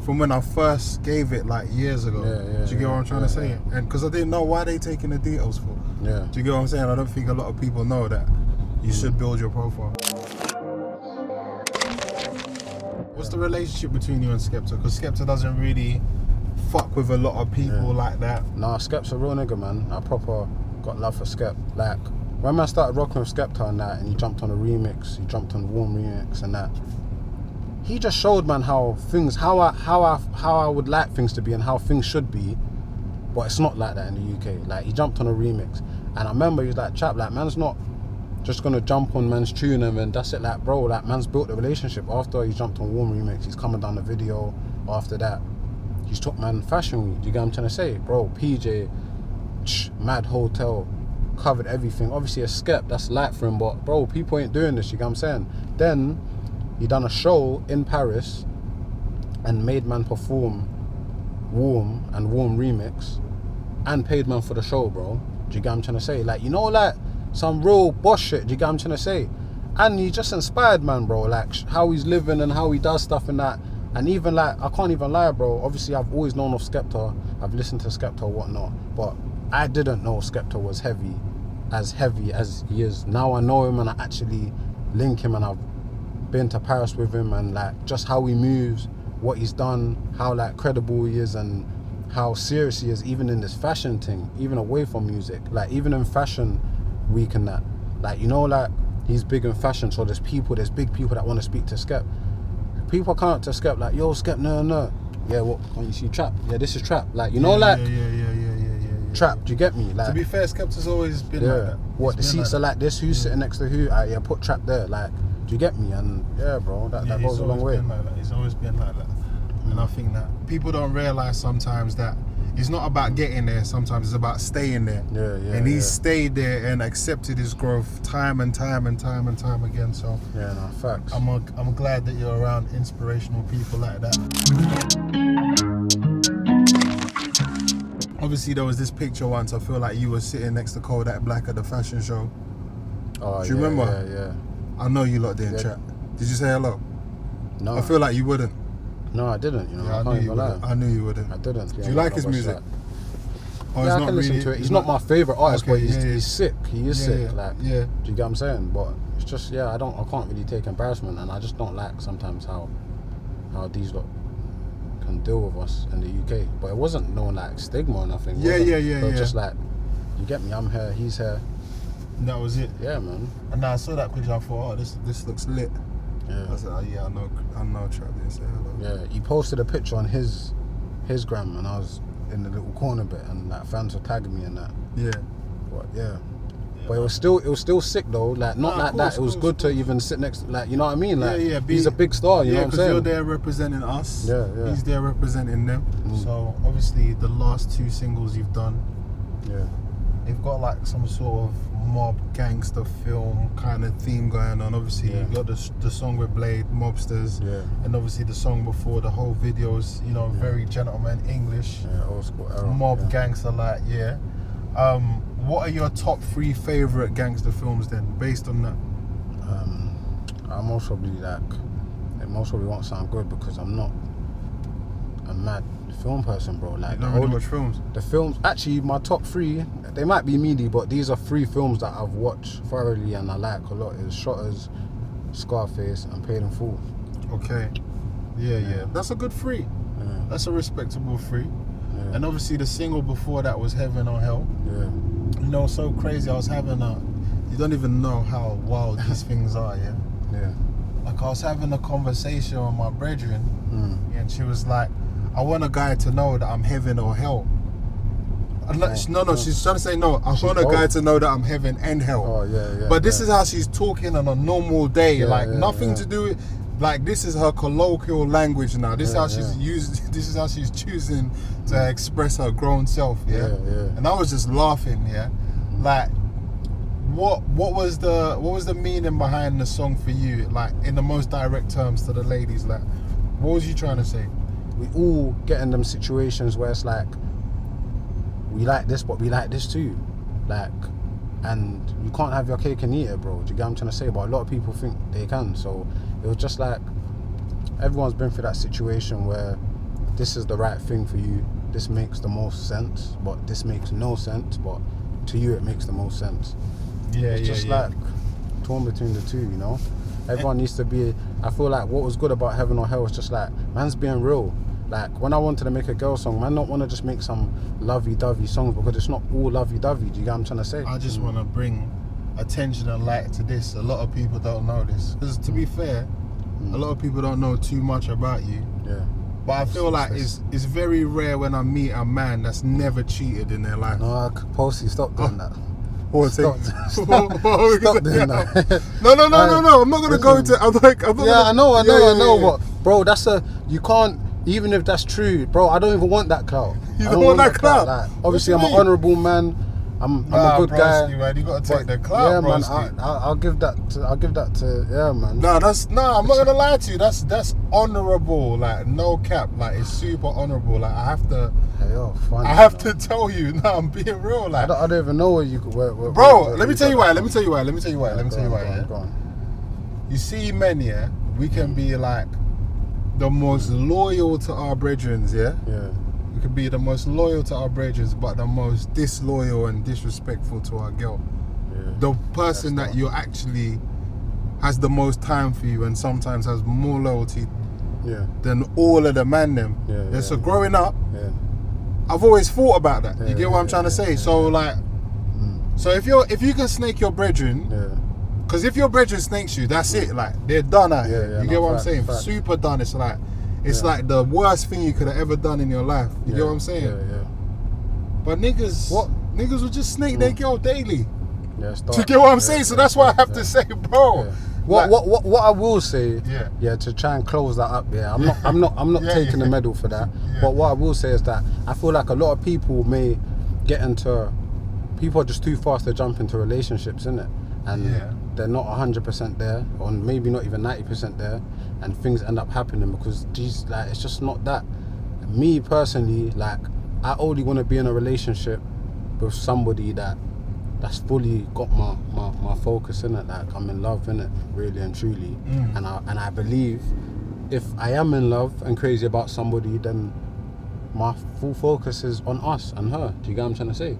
from when I first gave it, like, years ago. Do you get what I'm trying to say? And because I didn't know why they taking the details for. Do you get what I'm saying? I don't think a lot of people know that you should build your profile. What's the relationship between you and Skepta? Because Skepta doesn't really fuck with a lot of people like that. Nah, Skep's a real nigga, man. I proper got love for Skep. Like, when I started rocking with Skepta and that, and he jumped on a remix, he jumped on Warm remix and that, he just showed, man, how I would like things to be and how things should be, but it's not like that in the UK. Like, he jumped on a remix, and I remember he was like, Chap, like, man's not just gonna jump on man's tune and then that's it. Like, bro, like, man's built a relationship. After he jumped on Warm remix, he's coming down the video. After that, he's took man fashion week. Do you get what I'm trying to say? Bro, PJ, mad hotel, covered everything. Obviously a Skep, that's light for him, but bro, people ain't doing this, you get what I'm saying? Then he done a show in Paris and made man perform Warm and Warm remix and paid man for the show, bro. Do you get what I'm trying to say? Like, you know, like, some real boss shit, do you get what I'm trying to say? And he just inspired man, bro, like, how he's living and how he does stuff and that. And even, like, I can't even lie, bro, obviously I've always known of Skepta, I've listened to Skepta or whatnot, but I didn't know Skepta was heavy as he is. Now I know him and I actually link him, and I've been to Paris with him, and like, just how he moves, what he's done, how like credible he is, and how serious he is, even in this fashion thing, even away from music, like even in fashion week and that, like, you know, like, he's big in fashion, so there's big people that want to speak to Skep. People come up to Skep like, yo, Skep, no, yeah, what, when you see Trap, yeah, this is Trap, like, you know, like, Trap, do you get me? Like, to be fair, Skepta's always been like that. What, the seats are like this, who's sitting next to who, yeah, put Trap there, like, do you get me? And yeah, bro, that goes a long way. He's always been like that. And I think that people don't realise sometimes that it's not about getting there, sometimes it's about staying there. And he's stayed there and accepted his growth time and time again. So yeah, no, facts. I'm glad that you're around inspirational people like that. Obviously there was this picture once, I feel like you were sitting next to Kodak Black at the fashion show. Oh, do you remember? Yeah. I know you lot didn't chat. Did you say hello? No. I feel like you wouldn't. No, I didn't. You know, Yeah, I can't even lie. I knew you wouldn't. I didn't. Do you like his music? Or Yeah, I can listen to it. He's not my favorite artist, but he's sick. He is sick. Like, do you get what I'm saying? But it's just, I can't really take embarrassment, and I just don't like sometimes how these lot can deal with us in the UK. But it wasn't no like stigma or nothing. But just like, you get me? I'm here. He's here. And that was it. Yeah, man. And now I saw that picture. I thought, oh, this looks lit. Yeah. I said, oh, yeah, I know. Trap didn't say hello. Yeah, he posted a picture on his gram, and I was in the little corner bit, and like fans were tagging me and that. Yeah. But but it was still sick though. Like not like that. It was good to even sit next to, like, you know what I mean? Like he's a big star. You know what I'm saying? You're there representing us. Yeah. He's there representing them. So obviously the last 2 singles you've done, they've got like some sort of mob gangster film kind of theme going on. Obviously you got the song with Blade, Mobsters, and obviously the song before, the whole videos, you know, very gentleman English, old school era, mob gangster like. What are your top 3 favorite gangster films then, based on that? I most probably won't sound good because I'm not a mad film person, bro. Like, you don't really watch films? The films, actually, my top 3, they might be meaty, but these are 3 films that I've watched thoroughly and I like a lot. Is Shotters, Scarface, and Paid in Full. Okay. Yeah. That's a good 3. Yeah. That's a respectable 3. Yeah. And obviously the single before that was Heaven or Hell. Yeah. You know, so crazy. I was having you don't even know how wild these things are, yeah? Yeah. Like, I was having a conversation with my brethren, and she was like, I want a guy to know that I'm heaven or hell. No, she's trying to say, no, I want a guy to know that I'm heaven and hell. Oh, yeah. But this is how she's talking on a normal day, nothing to do with, like, this is her colloquial language now. This is how this is how she's choosing to express her grown self, yeah? And I was just laughing, like, what was the meaning behind the song for you, like, in the most direct terms to the ladies? Like, what was you trying to say? We all get in them situations where it's like, we like this, but we like this too, like, and you can't have your cake and eat it, bro. Do you get what I'm trying to say? But a lot of people think they can. So it was just like, everyone's been through that situation where this is the right thing for you, this makes the most sense, but this makes no sense, but to you it makes the most sense. It's just like torn between the two, you know. Everyone needs to be. I feel like what was good about Heaven or Hell was just like, man's being real. Like, when I wanted to make a girl song, man, don't want to just make some lovey-dovey songs, because it's not all lovey-dovey. Do you get what I'm trying to say? I just want to bring attention and light to this. A lot of people don't know this, because to be fair, a lot of people don't know too much about you. Yeah. But I feel like it's very rare when I meet a man that's never cheated in their life. No, Posty, stop doing that. Stop doing that. No. I'm not gonna go into. I know. But bro, you can't. Even if that's true, bro, I don't even want that clout. You don't want that clout? Like, obviously, I'm an honourable man. I'm a good guy. Man, you gotta take the clout, bro. Man, I'll give that to man. I'm not gonna lie to you. That's honourable. Like, no cap. Like, it's super honourable. Like, I have to. Funny, I have to tell you. No, I'm being real. Like, I don't even know where you could. Bro, let me tell you why. Let me tell you why. Go on. You see, men, we can be like the most loyal to our brethren, Yeah. We could be the most loyal to our brethren, but the most disloyal and disrespectful to our girl. Yeah. The person that you actually has the most time for you and sometimes has more loyalty than all of the man them. So growing up, I've always thought about that. You get what I'm trying to say? So like, so if you can snake your brethren, because if your brethren snakes you, that's it. Like, they're done out here. You get what I'm saying? Fact. Super done. It's like like the worst thing you could have ever done in your life. You get what I'm saying? Yeah. But niggas will just snake their girl daily. Yeah, do you get what I'm saying? So that's why I have to say, bro. What I will say, to try and close that up, I'm not taking the medal for that. But what I will say is that I feel like a lot of people may get into. People are just too fast to jump into relationships, innit? And they're not 100% there, or maybe not even 90% there, and things end up happening because it's just not that. Me personally, like, I only want to be in a relationship with somebody that that's fully got my focus in it. Like I'm in love in it, really and truly. And I believe if I am in love and crazy about somebody, then my full focus is on us and her. Do you get what I'm trying to say?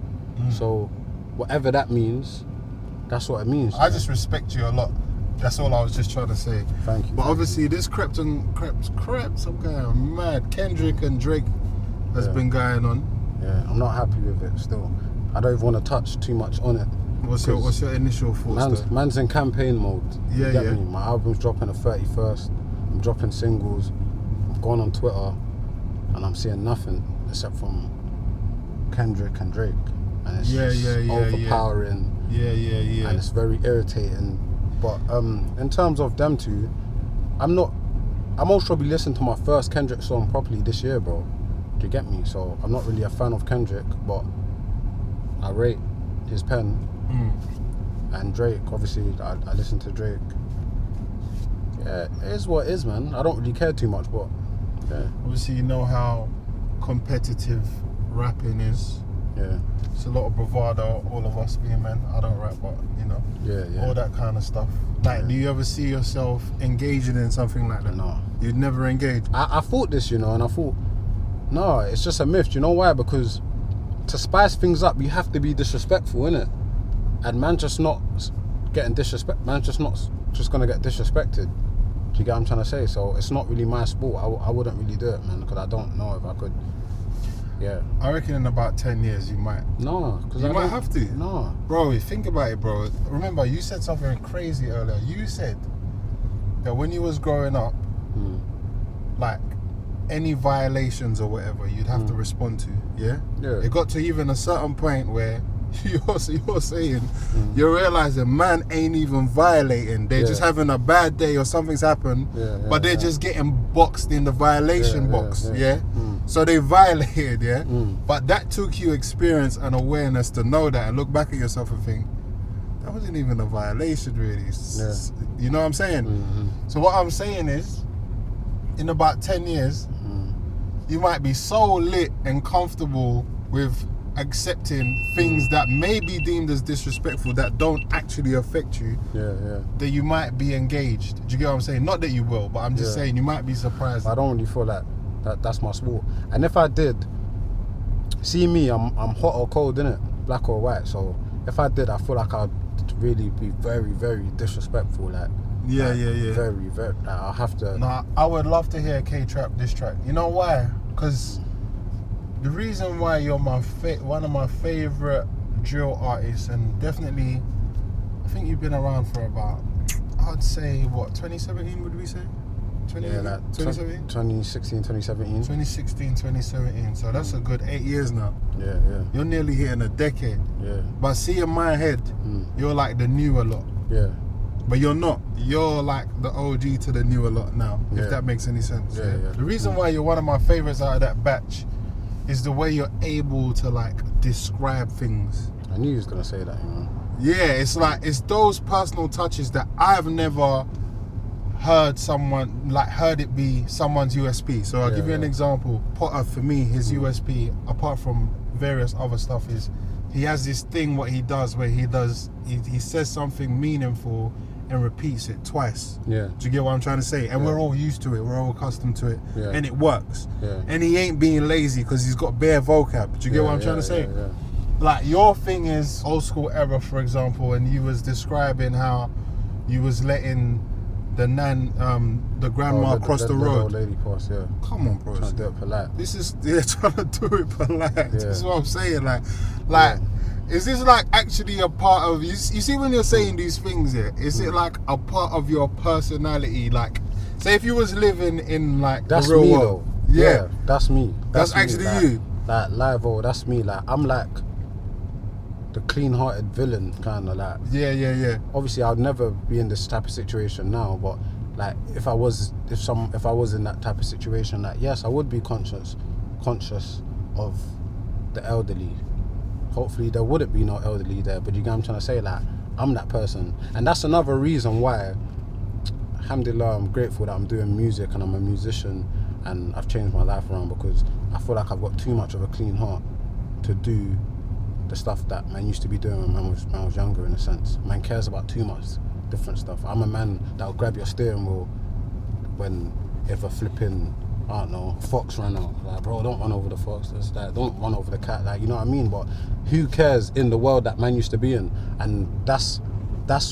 So whatever that means, that's what it means. I just respect you a lot. That's all I was just trying to say. Thank you. But obviously this crept. I'm going mad. Kendrick and Drake has been going on. Yeah, I'm not happy with it still. I don't even want to touch too much on it. What's your initial thoughts? Man's in campaign mode. Yeah, you get me? My album's dropping the 31st. I'm dropping singles. I'm going on Twitter, and I'm seeing nothing except from Kendrick and Drake, and it's overpowering. Yeah. And it's very irritating. But in terms of them two, I'm most probably listening to my first Kendrick song properly this year, bro. Do you get me? So I'm not really a fan of Kendrick, but I rate his pen. And Drake, obviously, I listen to Drake. Yeah, it is what it is, man. I don't really care too much, but yeah. Obviously, you know how competitive rapping is. Yeah. It's a lot of bravado, all of us being men. I don't rap, but you know, all that kind of stuff. Like, do you ever see yourself engaging in something like that? No. You'd never engage? I thought this, and I thought, no, it's just a myth. Do you know why? Because to spice things up, you have to be disrespectful, innit? And man just not getting disrespect. Man's just not just gonna get disrespected. Do you get what I'm trying to say? So it's not really my sport. I wouldn't really do it, man, because I don't know if I could. Yeah. I reckon in about 10 years you might. No, because you might have to. No. Bro, think about it, bro. Remember, you said something crazy earlier. You said that when you was growing up, like any violations or whatever, you'd have to respond to. Yeah. It got to even a certain point where you're saying, you're realizing man ain't even violating. They're just having a bad day or something's happened, but they're just getting boxed in the violation box. So they violated, but that took you experience and awareness to know that and look back at yourself and think, that wasn't even a violation really. You know what I'm saying? So what I'm saying is, in about 10 years, you might be so lit and comfortable with accepting things that may be deemed as disrespectful that don't actually affect you, that you might be engaged. Do you get what I'm saying? Not that you will, but I'm just saying you might be surprised. I don't really feel like that's my sport. And if I did, see me, I'm hot or cold, innit? Black or white. So if I did, I feel like I'd really be very, very disrespectful. Very, very. Like, I'll have to. Nah, I would love to hear K-Trap diss track. You know why? Because the reason why you're one of my favorite drill artists, and definitely, I think you've been around for about, I'd say, what, 2017 would we say? 2017? 2016, 2017. 2016, 2017. So that's a good 8 years now. Yeah. You're nearly hitting a decade. Yeah. But see, in my head, you're like the newer lot. Yeah. But you're not. You're like the OG to the newer lot now, if that makes any sense. Yeah. The reason why you're one of my favorites out of that batch is the way you're able to like describe things. I knew you was gonna say that, Yeah, it's like, it's those personal touches that I've never heard it be someone's USP. So I'll give you an example. Potter, for me, his USP, apart from various other stuff, is he has this thing what he does where he says something meaningful and repeats it twice. Yeah. Do you get what I'm trying to say? And we're all used to it. We're all accustomed to it. Yeah. And it works. Yeah. And he ain't being lazy because he's got bare vocab. Do you get what I'm trying to say? Yeah. Like, your thing is old school era, for example, and you was describing how you was letting the grandma cross the road. The old lady cross, Come on, bro. Trying to do it polite. This is, trying to do it polite. Yeah. This is what I'm saying. Like, is this like actually a part of you? You see, when you're saying these things here, is it like a part of your personality? Like, say if you was living in like that's the real me, world. though. Yeah, that's me. That's me. actually like, you. Like live, that's me. Like, I'm like the clean-hearted villain, kind of like. Yeah. Obviously, I'd never be in this type of situation now, but like if I was in that type of situation, like, yes, I would be conscious of the elderly. Hopefully there wouldn't be no elderly there, but you get what I'm trying to say, like, I'm that person. And that's another reason why, alhamdulillah, I'm grateful that I'm doing music and I'm a musician and I've changed my life around, because I feel like I've got too much of a clean heart to do the stuff that man used to be doing when man was younger, in a sense. Man cares about too much different stuff. I'm a man that'll grab your steering wheel when if a flipping, I don't know, fox ran out. Like, bro, don't run over the fox. That's like, don't run over the cat. Like, you know what I mean? But who cares in the world that man used to be in? And that's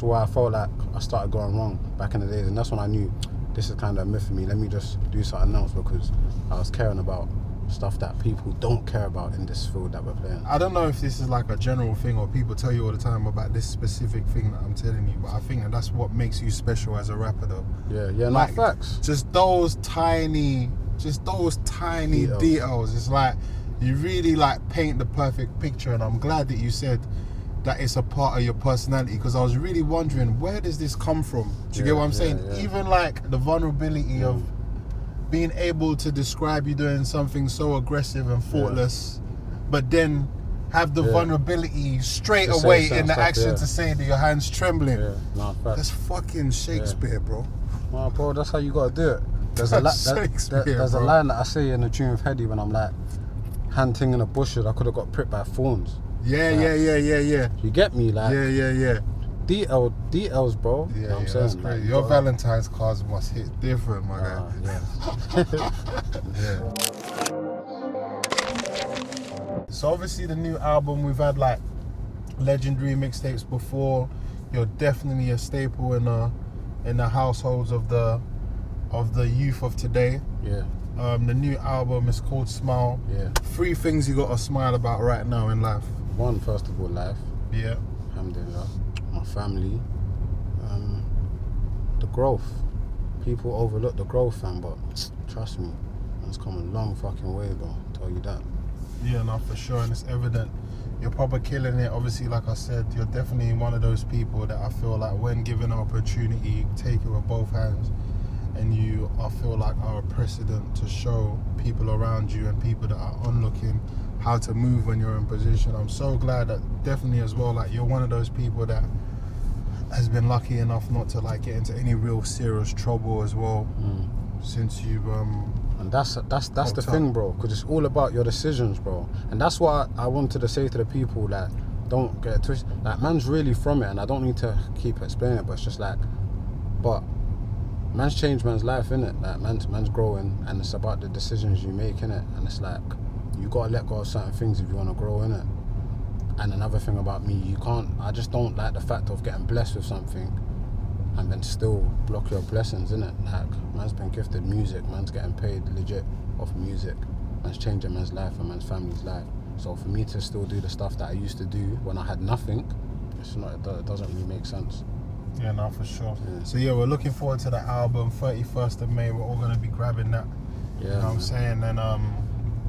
where I felt like I started going wrong back in the days. And that's when I knew this is kind of a myth for me. Let me just do something else, because I was caring about stuff that people don't care about in this field that we're playing. I don't know if this is like a general thing or people tell you all the time about this specific thing that I'm telling you, but I think that's what makes you special as a rapper, though. Yeah, like, no facts. Just those tiny details. It's like you really like paint the perfect picture, and I'm glad that you said that it's a part of your personality, because I was really wondering, where does this come from? Do you get what I'm saying? Yeah. Even like the vulnerability of being able to describe you doing something so aggressive and thoughtless, but then have the vulnerability straight to away say in the stuff, action to say that your hand's trembling. Yeah, no facts. That's fucking Shakespeare, bro. Well, bro, that's how you gotta do it. There's a There's a line that I say in the tune with Heady when I'm like, hunting in the bushes, I could have got pricked by thorns. Yeah. You get me? Like, Yeah. DLs, bro. Yeah, You know what I'm that's saying? great. Like, Your Valentine's cards must hit different, my guy. Yeah. So obviously the new album, we've had like legendary mixtapes before. You're definitely a staple in the households of the youth of today. Yeah. The new album is called Smile. Yeah. 3 things you gotta smile about right now in life. One, first of all, life. Yeah. Alhamdulillah. My family. The growth. People overlook the growth, fam, but trust me, it's come a long fucking way, bro. I'll tell you that. Yeah, no, for sure, and it's evident. You're probably killing it. Obviously, like I said, you're definitely one of those people that I feel like when given an opportunity, you take it with both hands. And you, I feel like, are a precedent to show people around you and people that are onlooking how to move when you're in position. I'm so glad that definitely as well, like, you're one of those people that has been lucky enough not to like get into any real serious trouble as well since you've and that's the thing, bro, because it's all about your decisions, bro. And that's what I wanted to say to the people, like, don't get it twisted. Like, man's really from it, and I don't need to keep explaining it, but it's just like, but man's changed man's life, innit? Like, man's growing, and it's about the decisions you make, innit? And it's like, you gotta let go of certain things if you wanna grow, innit? And another thing about me, I just don't like the fact of getting blessed with something and then still block your blessings, innit? Like, man's been gifted music, man's getting paid legit off music, man's changing man's life and man's family's life. So for me to still do the stuff that I used to do when I had nothing, it doesn't really make sense. Yeah, no, for sure. Yeah. So yeah, we're looking forward to the album. 31st of May, we're all gonna be grabbing that. Yeah, you know what I'm saying? And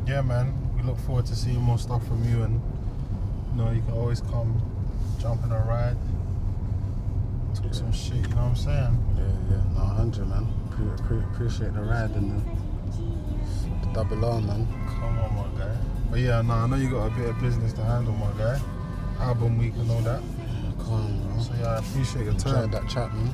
yeah, man, we look forward to seeing more stuff from you. And you know, you can always come, jump in a ride, talk some shit. You know what I'm saying? Yeah. No, 100, man. Appreciate the ride and the double R, man. Come on, my guy. But yeah, no, I know you got a bit of business to handle, my guy. Album week and all that. Come on, bro. So yeah, I appreciate your time. Enjoyed that chat, man.